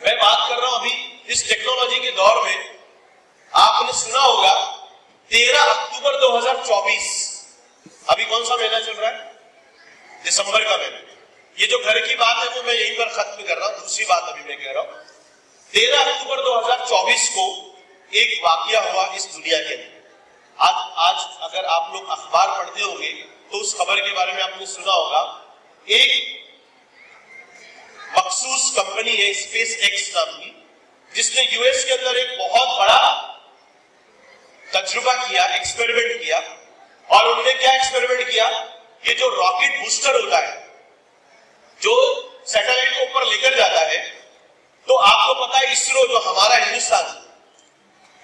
मैं बात कर रहा हूं अभी इस टेक्नोलॉजी के दौर में आपने सुना होगा 13 अक्टूबर 2024, अभी कौन सा महीना चल रहा है? दिसंबर का महीना। ये जो घर की बात है वो मैं यहीं पर खत्म कर रहा हूं, दूसरी बात अभी मैं कह रहा हूं। 13 अक्टूबर 2024 को एक वाकया हुआ इस दुनिया के अंदर। आज अगर आप लोग अखबार पढ़ते होंगे तो उस खबर के बारे में आपने सुना होगा। एक मखसूस कंपनी है स्पेस एक्स नाम की, जिसने यूएस के अंदर एक बहुत बड़ा तजुर्बा किया, एक्सपेरिमेंट किया। और उन्होंने क्या एक्सपेरिमेंट किया? ये जो रॉकेट बूस्टर होता है जो सैटेलाइट को ऊपर लेकर जाता है, तो आपको पता है इसरो जो हमारा Hindustan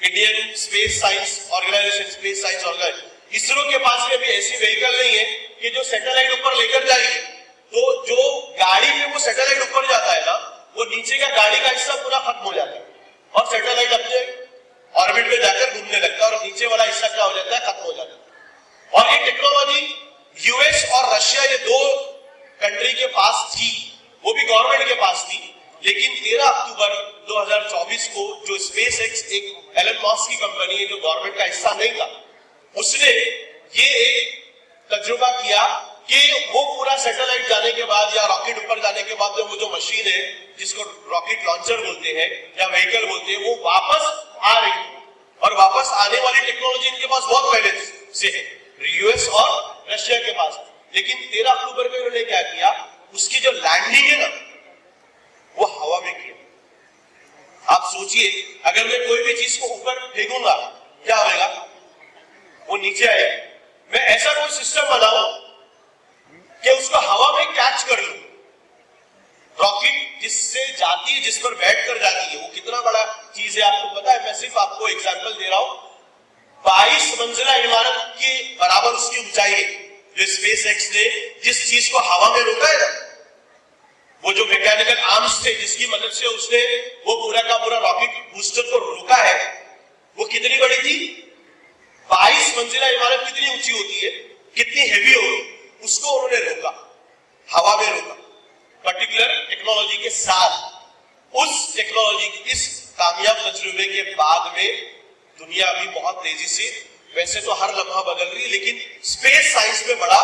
Indian space science organisation, space science organisation, ISRO के पास में भी ऐसी व्हीकल नहीं है कि जो सैटेलाइट ऊपर लेकर जाएगी। तो जो गाड़ी में वो सैटेलाइट ऊपर जाता है ना, वो नीचे का गाड़ी का हिस्सा पूरा खत्म हो जाता है और सैटेलाइट अपने ऑर्बिट में जाकर घूमने लगता है और नीचे वाला हिस्सा क्या हो जाता है? खत्म हो जाता है। और ये टेक्नोलॉजी यूएस और रशिया, ये दो कंट्री के पास थी, वो भी गवर्नमेंट के पास थी। लेकिन 13 अक्टूबर 2024 को जो स्पेस एक्स, एक एलन मस्क की कंपनी है जो गवर्नमेंट का हिस्सा नहीं था, उसने ये एक तजुर्बा किया कि वो पूरा सैटेलाइट जाने के बाद या रॉकेट ऊपर जाने के बाद वो जो मशीन है जिसको रॉकेट लॉन्चर बोलते हैं या व्हीकल बोलते हैं, वो वापस आ रही है। और वापस आने वाली टेक्नोलॉजी इनके पास बहुत पहले से है, यूएस और रशिया के पास। लेकिन 13 अक्टूबर को इन्होंने क्या किया? उसकी जो लैंडिंग है ना, वो हवा में किया। आप सोचिए, अगर मैं कोई भी चीज को ऊपर फेंकूंगा क्या होगा? वो नीचे आएगा। मैं ऐसा कोई सिस्टम बनाऊं कि उसको हवा में कैच कर लूं। रॉकेट जिससे जाती है, जिस पर बैठ कर जाती है, वो कितना बड़ा चीज है आपको पता है? मैं सिर्फ आपको एग्जांपल दे रहा हूं। 22 मंजिला इमारत के बराबर उसकी ऊंचाई है जो स्पेस एक्स ने जिस चीज को हवा में रोका है ना, वो जो मैकेनिकल आर्म्स थे जिसकी मदद से उसने वो पूरा का पूरा रॉकेट बूस्टर को रोका है, वो कितनी बड़ी थी? 22 मंजिला इमारत कितनी ऊंची होती है, कितनी हेवी होगी, उसको उन्होंने रोका, हवा में रोका, पर्टिकुलर टेक्नोलॉजी के साथ। उस टेक्नोलॉजी, इस कामयाब तजुर्बे के बाद में दुनिया अभी बहुत तेजी से, वैसे तो हर लम्हा बदल रही है, लेकिन स्पेस साइंस में बड़ा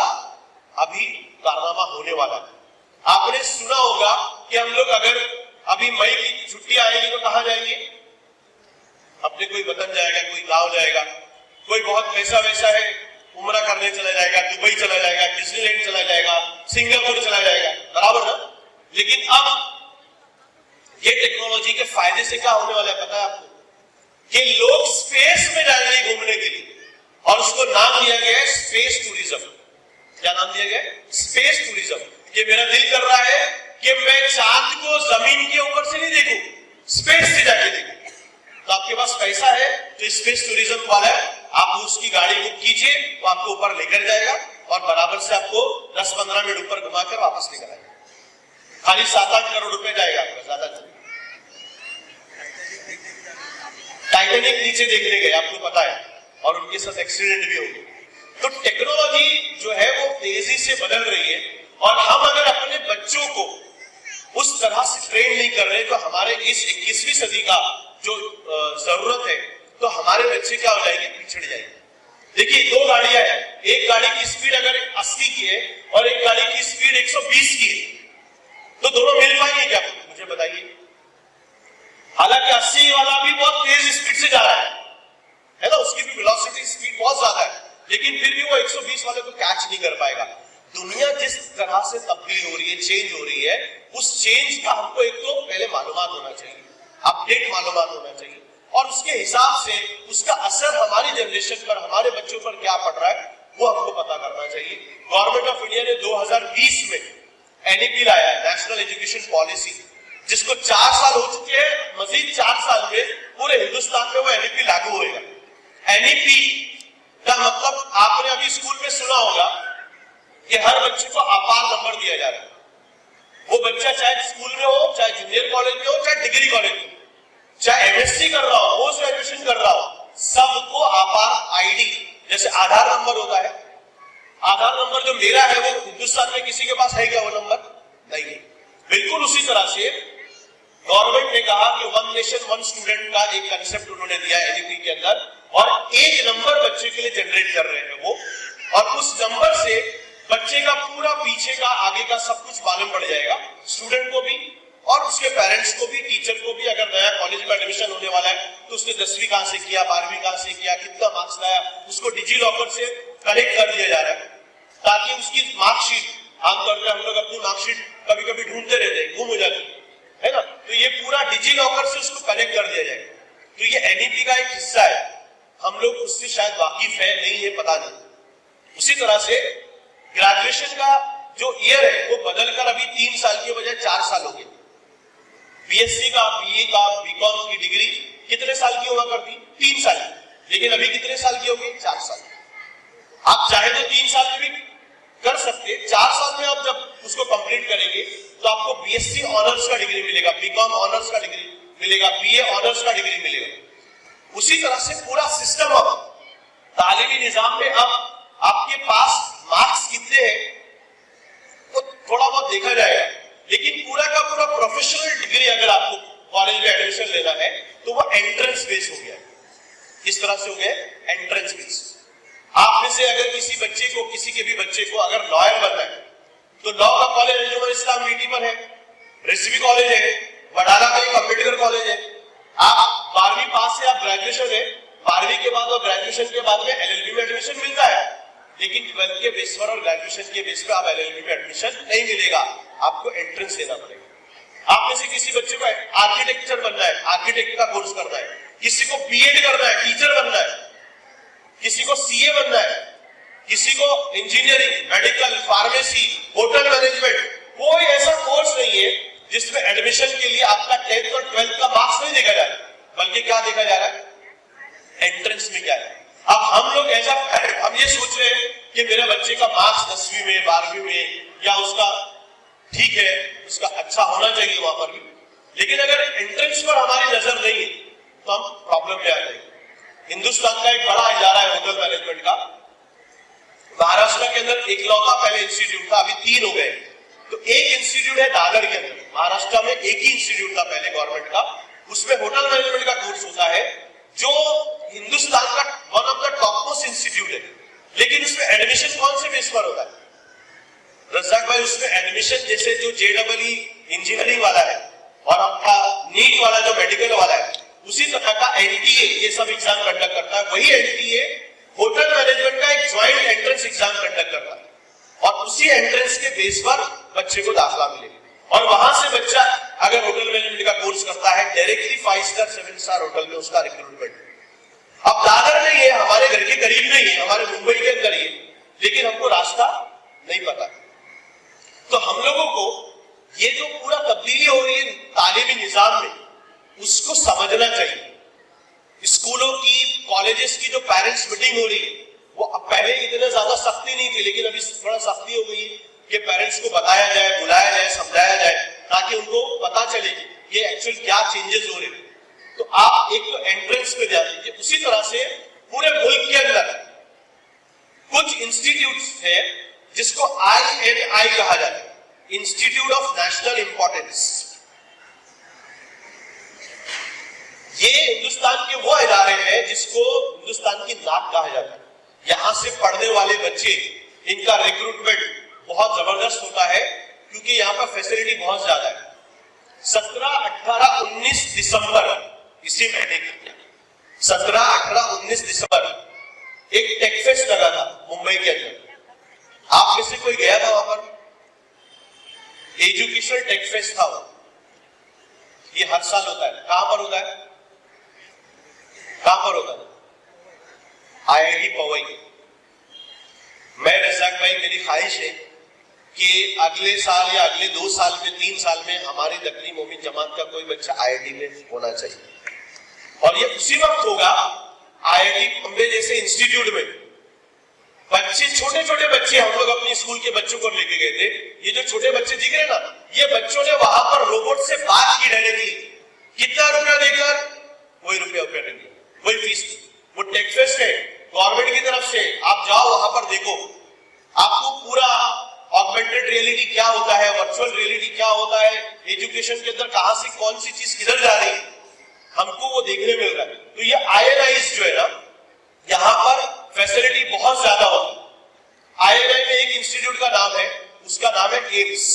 अभी कारनामा होने वाला है। आपने सुना होगा कि हम लोग अगर अभी मई की छुट्टी आएगी तो कहां जाएंगे? अपने कोई वतन जाएगा, कोई गांव जाएगा, कोई बहुत पैसा वैसा है उम्रा करने चला जाएगा, दुबई चला जाएगा, डिज्नीलैंड चला जाएगा, सिंगापुर चला जाएगा, बराबर ना? लेकिन अब ये टेक्नोलॉजी के फायदे से क्या होने वाला है पता है आपको? कि लोग स्पेस में जाएंगे घूमने के लिए, और उसको नाम दिया गया है स्पेस टूरिज्म। क्या नाम दिया गया? Space tourism. कि मेरा दिल कर रहा है कि मैं चांद को जमीन के ऊपर से नहीं देखूं, स्पेस से जाके देखूं। तो आपके पास पैसा है तो स्पेस टूरिज्म वाला है, आप उसकी गाड़ी बुक कीजिए, वो आपको ऊपर लेकर जाएगा और बराबर से आपको 10-15 मिनट ऊपर घुमाकर वापस लेकर आएगा। खाली 7-8 करोड़ रुपए जाएगा आपका, ज्यादा नहीं। टाइटैनिक नीचे देखने गए, आपको पता है, और उनके साथ एक्सीडेंट भी हो गए। तो टेक्नोलॉजी जो है वो तेजी से बदल रही है, और हम अगर अपने बच्चों को उस तरह से ट्रेन नहीं कर रहे तो हमारे इस 21वीं सदी का जो जरूरत है, तो हमारे बच्चे क्या हो जाएंगे? पिछड़ जाएंगे। देखिए, दो गाड़ियां हैं, एक गाड़ी की स्पीड अगर 80 की है और एक गाड़ी की स्पीड 120 की है, तो दोनों मिल पाएंगे क्या? मुझे बताइए। हालांकि 80 वाला भी बहुत तेज स्पीड से जा रहा है ना, उसकी भी वेलोसिटी स्पीड बहुत ज्यादा है, लेकिन फिर भी वो 120 वाले को कैच नहीं कर पाएगा। दुनिया जिस तरह से तब्दील हो रही है, चेंज हो रही है, उस चेंज का हमको एक तो पहले मालूमात होना चाहिए, अपडेट मालूमात होना चाहिए, और उसके हिसाब से उसका असर हमारी जनरेशन पर, हमारे बच्चों पर क्या पड़ रहा है वो हमको पता करना चाहिए। गवर्नमेंट ऑफ इंडिया ने 2020 में एनईपी लाया है, नेशनल एजुकेशन पॉलिसी, जिसको 4 साल हो चुके हैं, मजीद 4 साल में पूरे हिंदुस्तान में वो एनईपी लागू होगा। एनईपी का मतलब आपने अभी स्कूल में सुना होगा कि हर बच्चे को अपार नंबर दिया जा रहा है। वो बच्चा चाहे स्कूल में हो, चाहे जूनियर कॉलेज में हो, चाहे डिग्री कॉलेज में, चाहे एमएससी कर रहा हो, पोस्ट ग्रेजुएशन कर रहा हो, सबको अपार आईडी, जैसे आधार नंबर होता है, आधार नंबर जो मेरा है वो हिंदुस्तान में किसी के पास है क्या? वो नंबर नहीं है। बिल्कुल उसी तरह से गवर्नमेंट ने कहा कि वन नेशन वन स्टूडेंट का एक कंसेप्ट उन्होंने दिया एनईपी के अंदर, और एक नंबर बच्चे के लिए जनरेट कर रहे हैं वो, और उस नंबर से बच्चे का पूरा पीछे का आगे का सब कुछ मालूम पड़ जाएगा, स्टूडेंट को भी और उसके पेरेंट्स को भी, टीचर को भी। अगर नया कॉलेज में एडमिशन होने वाला है तो उसने 10वीं कहां से किया, 12वीं कहां से किया, कितना मार्क्स लाया, उसको डिजी लॉकर से कनेक्ट कर दिया जा रहा है, ताकि उसकी मार्कशीट, आमतौर पर हम लोग अपनी मार्कशीट कभी कभी ढूंढते रहते हैं, गुम हो जाती है ना, तो ये पूरा डिजी लॉकर से उसको कनेक्ट कर दिया जाएगा। तो ये एनईपी का एक हिस्सा है, हम लोग उससे शायद वाकिफ है, नहीं है, पता नहीं। उसी तरह से ग्रेजुएशन का जो ईयर है वो बदलकर अभी 3 साल के बजाय 4 साल हो गए। बीएससी का, बीए का, बीकॉम की डिग्री कितने साल की हुआ करती? 3 साल, लेकिन अभी कितने साल की होगी? 4 साल। आप चाहे तो 3 साल में भी कर सकते, 4 साल में आप जब उसको कंप्लीट करेंगे तो आपको बीएससी ऑनर्स का डिग्री मिलेगा, बीकॉम ऑनर्स का डिग्री मिलेगा, बीए ऑनर्स का डिग्री मिलेगा। उसी तरह से पूरा सिस्टम अब तालीमी निजाम में अब आपके पास मार्क्स कितने हैं तो थोड़ा बहुत देखा जाएगा, लेकिन पूरा का पूरा प्रोफेशनल डिग्री अगर आपको कॉलेज में एडमिशन लेना है तो वो एंट्रेंस बेस हो गया। किस तरह से हो गया? Entrance base. आप में से अगर किसी बच्चे को, किसी के भी बच्चे को अगर लॉयर बनना है तो लॉ का कॉलेज अंजुमन इस्लाम मीटी पर है, रिजवी कॉलेज है, वडाला में एक अम्बेडकर कॉलेज है। आप 12वीं पास से आप ग्रेजुएशन है, 12वीं के बाद और ग्रेजुएशन के बाद में एलएलबी में एडमिशन मिलता है, लेकिन 12th के बेस पर और ग्रेजुएशन के बेस पर आप एलएलबी में एडमिशन नहीं मिलेगा, आपको एंट्रेंस देना पड़ेगा। आप में से किसी बच्चे को आर्किटेक्चर बनना है, आर्किटेक्ट का कोर्स करना है, किसी को बीएड करना है, टीचर बनना है, किसी को सीए बनना है, किसी को engineering, medical, pharmacy, hotel management, कोई ऐसा कोर्स नहीं है जिसमें एडमिशन के लिए आपका 10th और 12th का मार्क्स नहीं देखा जा रहा है, बल्कि क्या देखा जा रहा है? एंट्रेंस में क्या है। अब हम लोग ऐसा, हम ये सोच रहे हैं कि मेरे बच्चे का मार्क्स 10वीं में, 12वीं में, या उसका ठीक है, उसका अच्छा होना चाहिए वहां पर भी, लेकिन अगर एंट्रेंस पर हमारी नजर नहीं है तो हम प्रॉब्लम में आ जाएंगे। हिंदुस्तान का एक बड़ा इदारा है होटल मैनेजमेंट का, महाराष्ट्र के अंदर एक लौता पहले इंस्टीट्यूट था, अभी 3 हो गए। तो एक इंस्टीट्यूट है दादर के अंदर, महाराष्ट्र में एक ही इंस्टीट्यूट था पहले गवर्नमेंट का, उसमें होटल मैनेजमेंट का कोर्स होता है, जो हिंदुस्तान का one of the top most institute है। लेकिन उसमें एडमिशन कौन से बेस पर होता है रज़ाक भाई? उसमें एडमिशन जैसे जो जेईई इंजीनियरिंग वाला है और आपका नीट वाला जो मेडिकल वाला है, उसी तरह का एनटीए ये सब एग्जाम कंडक्ट करता है। वही एनटीए होटल मैनेजमेंट का एक ज्वाइंट एंट्रेंस एग्जाम कंडक्ट करता है, और उसी एंट्रेंस के बेस पर बच्चे को दाखिला मिलेगा। और वहां से बच्चा अगर होटल मैनेजमेंट का कोर्स करता है, डायरेक्टली 5 स्टार 7 स्टार होटल में उसका रिक्रूटमेंट। अब दादर में ये हमारे घर के करीब नहीं है, हमारे मुंबई के अंदर ही, लेकिन हमको रास्ता नहीं पता। तो हम लोगों को ये जो पूरा तब्दीली हो रही है तालीमी निजाम में, उसको समझना चाहिए। स्कूलों की, कॉलेजेस की जो पेरेंट्स मीटिंग हो रही है, वो अब पहले इतने ज्यादा सख्ती नहीं थी, लेकिन अभी थोड़ा सख्ती हो गई कि पेरेंट्स को बताया जाए, बुलाया जाए, समझाया जाए, ताकि उनको पता चले कि एक्चुअल क्या चेंजेस हो रहे हैं। तो आप एक तो एंट्रेंस पे ध्यान दीजिए। उसी तरह से पूरे मुल्क के अंदर कुछ इंस्टीट्यूट्स है जिसको INI कहा जाता है, इंस्टीट्यूट ऑफ नेशनल इंपॉर्टेंस। ये हिंदुस्तान के वो इदारे हैं जिसको हिंदुस्तान की नाक कहा जाता है। यहां से पढ़ने वाले बच्चे, इनका रिक्रूटमेंट बहुत जबरदस्त होता है, क्योंकि यहाँ पर फैसिलिटी बहुत ज्यादा है। 17, 18, 19 दिसंबर इसी महीने की 17, 18, 19 दिसंबर एक टेकफेस्ट लगा था मुंबई के अंदर। आप में से कोई गया था वहां पर? एजुकेशनल टेकफेस्ट था वो, ये हर साल होता है। कहां पर होता है? कहां पर होता है? IIT पवई। मैं रज़ाक भाई, मेरी ख्वाहिश है कि अगले साल या अगले 2 साल में, 3 साल में हमारी दक्कनी मोमिन जमात का कोई बच्चा IIT में होना चाहिए, और ये उसी वक्त होगा IIT बॉम्बे जैसे इंस्टीट्यूट में। बच्चे, छोटे छोटे बच्चे, हम लोग अपने स्कूल के बच्चों को लेके गए थे, ये जो छोटे बच्चे दिख रहे ना, ये बच्चों ने वहां पर रोबोट से बात की डायरेक्टली। कितना रुपया देकर? कोई रुपया नहीं दिया, कोई फीस नहीं। वो टेकफेस्ट है गवर्नमेंट की तरफ से, आप जाओ वहां पर देखो, आपको पूरा ऑगमेंटेड रियलिटी क्या होता है, वर्चुअल रियलिटी क्या होता है, एजुकेशन के अंदर कहां से कौन सी चीज किधर जा रही है, हमको वो देखने मिल रहा है। तो ये INIs जो है ना, यहां पर फैसिलिटी बहुत ज्यादा होती है। INI में एक इंस्टीट्यूट का नाम है, उसका नाम है एम्स।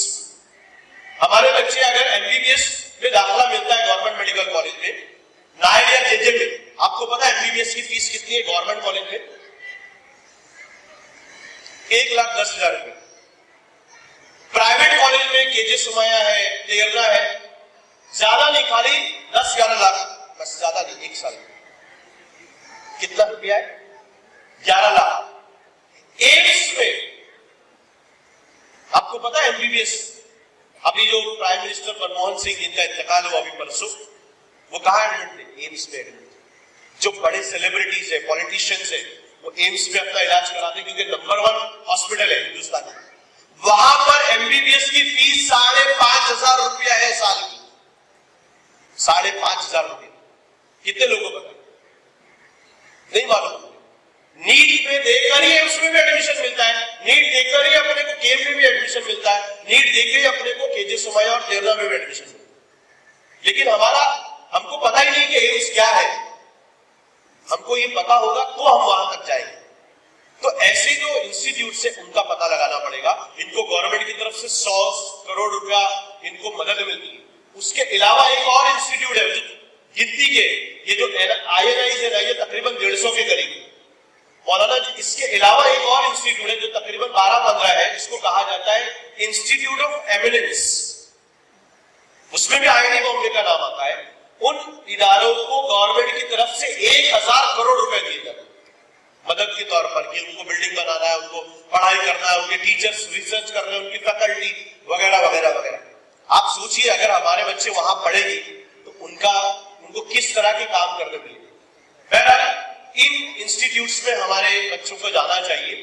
हमारे बच्चे अगर MBBS में दाखिला मिलता है गवर्नमेंट मेडिकल कॉलेज में, नायड या JJ में, आपको पता है MBBS की फीस कितनी है गवर्नमेंट कॉलेज में? 1,10,000 रुपए। प्राइवेट कॉलेज में KJ सोमैया है, तेरना है, ज्यादा नहीं, खाली 10-11 लाख, बस, ज्यादा नहीं, एक साल में कितना रुपया है? 11 लाख। एम्स में आपको पता है MBBS, अभी जो प्राइम मिनिस्टर मनमोहन सिंह, जिनका इंतकाल हुआ अभी परसों, वो कहां एडमिट थे? एम्स में एडमिट। जो बड़े सेलिब्रिटीज है, पॉलिटिशियंस है, वो एम्स में अपना इलाज कराते हैं, क्योंकि नंबर 1 हॉस्पिटल है हिंदुस्तान में। वहां पर MBBS की फीस 5,500 रुपया है साल की। 5,500 रुपये। कितने लोगों को पता? नहीं मालूम। नीट में देकर ही उसमें भी एडमिशन मिलता है, नीट देकर ही अपने को केम में भी एडमिशन मिलता है, नीट देकर ही अपने को KJ सोमैया और तेरना में भी एडमिशन मिलता है। लेकिन हमको पता ही नहीं कि एम्स क्या है। हमको ये पता होगा तो हम वहां तक जाएंगे। तो ऐसे जो इंस्टीट्यूट से उनका पता लगाना पड़ेगा। इनको गवर्नमेंट की तरफ से 100 करोड़ रुपया इनको मदद मिलती है। उसके अलावा एक और इंस्टीट्यूट है गिनती के, ये जो INIs है ना, ये तकरीबन 150 के करीब। मौलाना जी, इसके अलावा एक और इंस्टीट्यूट है जो तकरीबन 12-15 है, इसको कहा जाता है इंस्टीट्यूट ऑफ एमिनेंस। उसमें भी IIT बॉम्बे का नाम आता है। उन इदारों को गवर्नमेंट की तरफ से 1,000 करोड़ रुपए दिए जाते हैं मदद के तौर पर, कि उनको बिल्डिंग बनाना है, उनको पढ़ाई करना है, उनके टीचर्स रिसर्च कर रहे हैं, उनकी फैकल्टी वगैरह वगैरह वगैरह। आप सोचिए अगर हमारे बच्चे वहां पढ़ेंगे तो उनको किस तरह के काम करने मिलेंगे। बहरहाल इन इंस्टीट्यूट्स में हमारे बच्चों को जाना चाहिए।